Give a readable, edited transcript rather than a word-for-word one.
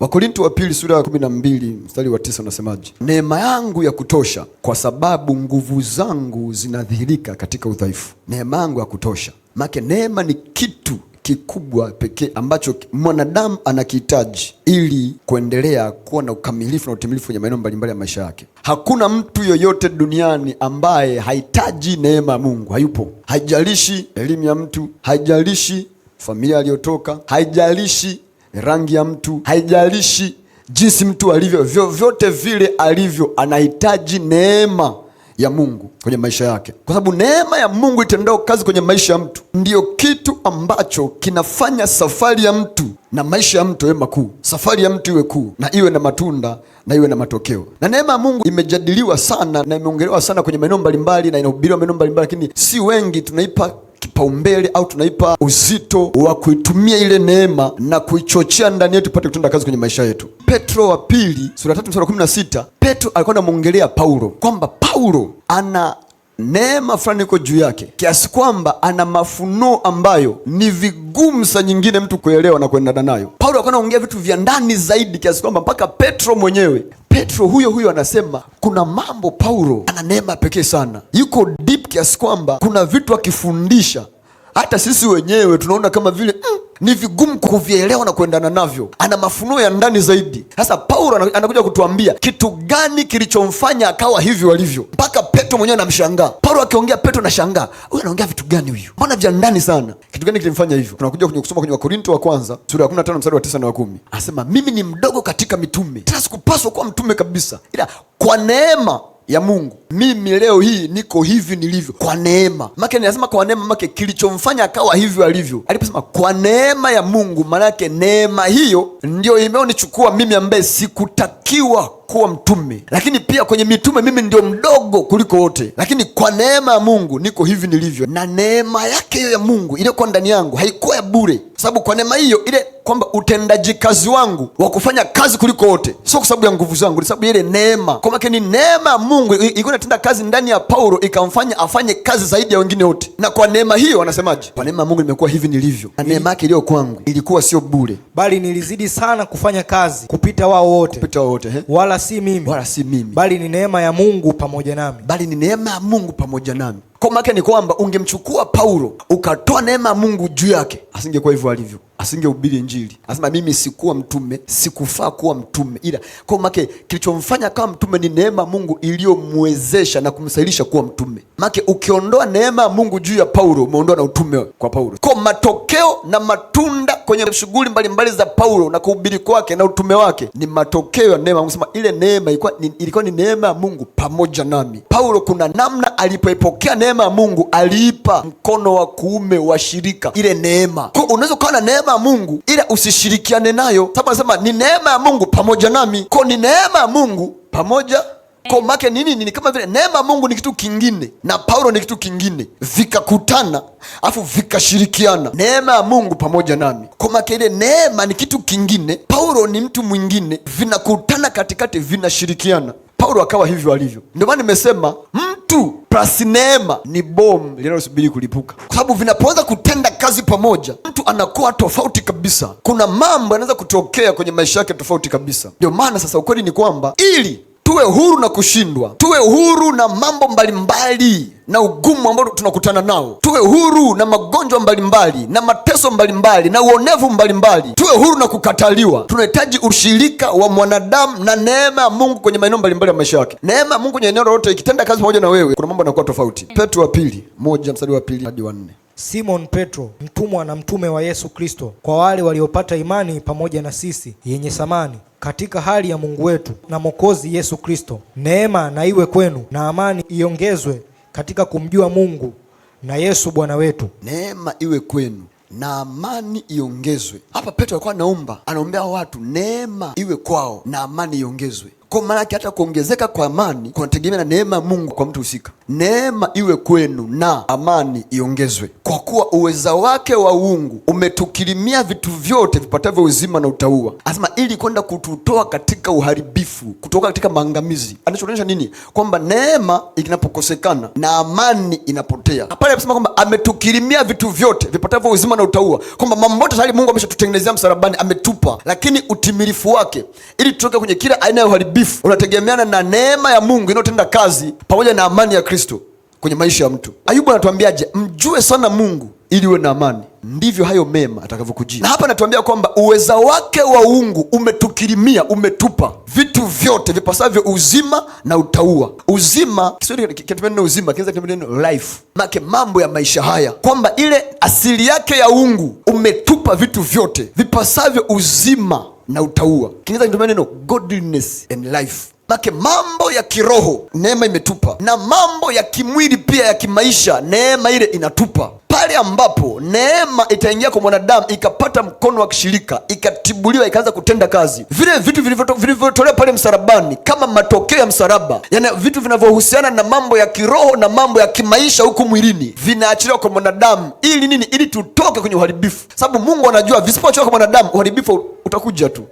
Wakorintho wa pili sura ya 12 mstari wa 9 unasemaje? Neema yangu ya kutosha, kwa sababu nguvu zangu zinadhihirika katika udhaifu. Neema yangu ya kutosha. Maana neema ni kitu kikubwa pekee ambacho mwanadamu anakihitaji ili kuendelea kuwa na ukamilifu na utimilifu kwenye maeneo mbalimbali ya maisha yake. Hakuna mtu yoyote duniani ambaye hahitaji neema ya Mungu. Hayupo. Haijalishi elimu ya mtu, haijalishi familia aliyotoka, haijalishi rangi ya mtu, haijalishi jinsi mtu alivyo, vyovyote vile alivyo, anahitaji neema ya Mungu kwenye maisha yake, kwa sababu neema ya Mungu itendao kazi kwenye maisha ya mtu ndiyo kitu ambacho kinafanya safari ya mtu na maisha ya mtu iwe makuu, safari ya mtu iwe kuu na iwe na matunda na iwe na matokeo. Na neema ya Mungu imejadiliwa sana na imeongelewa sana kwenye maeneo mbalimbali na inahubiriwa maeneo mbalimbali, lakini si wengi tunaipa kipaumbele au tunaipa uzito wa kuitumia ile neema na kuichochea ndani yetu ipate kutenda kazi kwenye maisha yetu. Petro wa pili sura 3 mstari 16, Petro alikuwa anamuongelea Paulo kwamba Paulo ana neema fulani iko juu yake kiasi kwamba ana mafunuo ambayo ni vigumu saa nyingine mtu kuelewa na kuendana nayo. Paulo alikuwa anaongea vitu vya ndani zaidi kiasi kwamba mpaka Petro mwenyewe, Petro huyo anasema kuna mambo Paulo ana neema pekee sana, yuko deep kiasi kwamba kuna vitu akifundisha hata sisi wenyewe tunaona kama vile ni vigumu kuvielewa na kuendana navyo. Ana mafunuo ya ndani zaidi. Sasa Paulo anakuja kutuambia kitu gani kilichomfanya akawa hivyo alivyo, mpaka Petro mwenyewe anamshangaa. Paulo akiongea, Petro anashangaa, huyu anaongea vitu gani huyu? Mbona vya ndani sana? Kitu gani kilimfanya hivyo? Tunakuja kusoma kwenye Wakorintho wa kwanza sura ya 15 mstari wa 9 na wa 10. Anasema mimi ni mdogo katika mitume, tena sikupaswa kuwa mtume kabisa, ila kwa neema ya Mungu mimi leo hii niko hivi nilivyo kwa neema. Maana ninasema kwa neema, maana kilichomfanya akawa hivyo alivyo. Aliposema kwa neema ya Mungu, maana yake neema hiyo ndio imeonichukua mimi ambaye sikutakiwa kuwa mtume, lakini pia kwenye mitume mimi ndio mdogo kuliko wote, lakini kwa neema ya Mungu niko hivi nilivyo. Na neema yake hiyo ya Mungu iliyokuwa ndani yangu haikuwa ya bure, sababu kwa neema hiyo ile kwamba utendaji kazi wangu wa kufanya kazi kuliko wote sio kwa sababu ya nguvu zangu, ni sababu ile neema. Kwa maana ni neema ya Mungu ilikuwa inatenda kazi ndani ya Paulo, ikamfanya afanye kazi zaidi ya wengine wote. Na kwa neema hiyo anasemaje? Kwa neema ya Mungu nimekuwa hivi nilivyo. Na neema yake iliyo kwangu ilikuwa sio bure, bali nilizidi sana kufanya kazi kupita wao wote, wala si mimi, bali ni neema ya Mungu pamoja nami. Kwa maana ni kwamba ungemchukua Paulo ukatoa neema ya Mungu juu yake, asingekuwa hivyo alivyo, asingehubiri Injili. Anasema mimi sikuwa mtume, sikufaa kuwa mtume, ila kwa maana kilichomfanya kama mtume ni neema ya Mungu iliyomwezesha na kumsahilisha kuwa mtume. Maana ukiondoa neema ya Mungu juu ya Paulo, umeondoa na utume kwa Paulo. Kwa matokeo na matunda kwenye shughuli mbalimbali za Paulo na kuhubiri kwake na utume wake ni matokeo ya neema. Anasema ile neema ilikuwa ni neema ya Mungu pamoja nami. Paulo kuna namna alipoipokea neema ya Mungu, aliipa mkono wa kuume wa shirika ile neema. Kwa unaweza kuwa na neema ya Mungu ila usishirikiane nayo, sababu anasema ni neema ya Mungu pamoja nami. Kwa ni neema ya Mungu pamoja kwa make nini kama vile neema ya Mungu ni kitu kingine na Paulo ni kitu kingine, vikakutana afu vikashirikiana. Neema ya Mungu pamoja nami, kwa make ile neema ni kitu kingine, Paulo ni mtu mwingine, vinakutana katikati, vinashirikiana. Paulo akawa hivyo alivyo. Ndio maana nimesema mtu plus neema ni bomu linalosubiri kulipuka, kwa sababu vinapoanza kutenda kazi pamoja, mtu anakuwa tofauti kabisa. Kuna mambo yanaweza kutokea kwenye maisha yake tofauti kabisa. Ndio maana sasa ukweli ni kwamba ili tuwe huru na kushindwa, tuwe huru na mambo mbalimbali na ugumu ambao tunakutana nao, tuwe huru na magonjwa mbalimbali na mateso mbalimbali na uonevu mbalimbali, tuwe huru na kukataliwa, tunahitaji ushirika wa mwanadamu na neema ya Mungu kwenye maeneo mbalimbali ya maisha yake. Neema ya Mungu kwenye eneo lolote ikitenda kazi pamoja na wewe, kuna mambo yanakuwa tofauti. Petro wa pili 1 mstari wa 2 hadi wa 4. Simon Petro, mtumwa na mtume wa Yesu Kristo, kwa wale waliopata imani pamoja na sisi yenye thamani katika hali ya Mungu wetu na Mwokozi Yesu Kristo. Neema na iwe kwenu na amani iongezwe katika kumjua Mungu na Yesu Bwana wetu. Neema iwe kwenu na amani iongezwe. Hapa Petro alikuwa anaombea watu neema iwe kwao na amani iongezwe. Kwa maana yake hata kuongezeka kwa amani kunategemea na neema ya Mungu kwa mtu husika. Neema iwe kwenu na amani iongezwe, kwa kuwa uweza wake wa uungu umetukirimia vitu vyote vipatavyo uzima na utauwa. Anasema ili kwenda kututoa katika uharibifu, kutoka katika maangamizi. Anachoonyesha nini? Kwamba neema inapokosekana na amani inapotea. Pale anasema kwamba ametukirimia vitu vyote vipatavyo uzima na utauwa, kwamba mambo yote tayari Mungu ameshatutengenezea msalabani, ametupa, lakini utimilifu wake ili tutoke kwenye kila aina ya uharibifu unategemeana na neema ya Mungu inayotenda kazi pamoja na amani ya Kristo kwenye maisha ya mtu. Ayubu anatuambiaje? Mjue sana Mungu ili uwe na amani, ndivyo hayo mema atakavyokujia. Na hapa anatuambia kwamba uweza wake wa uungu umetukirimia, umetupa vitu vyote vipasavyo uzima na utauwa. Uzima, Kiswahili kinatumia neno uzima, kinaweza kutumia neno life, make mambo ya maisha haya, kwamba ile asili yake ya uungu umetupa vitu vyote vipasavyo uzima na utauwa. Kinaweza kutumia neno godliness and life, make mambo ya kiroho neema imetupa, na mambo ya kimwili pia ya kimaisha neema ile inatupa. Pale ambapo neema itaingia kwa mwanadamu ikapata mkono wa kishirika, ikatibuliwa, ikaanza kutenda kazi, vile vitu vilivyotolewa pale msalabani kama matokeo ya msalaba, yani vitu vinavyohusiana na mambo ya kiroho na mambo ya kimaisha huku mwilini, vinaachiliwa kwa mwanadamu. Ili nini? Ili tutoke kwenye uharibifu, sababu Mungu anajua visipoachiliwa kwa mwanadamu uharibifu utakuja tu.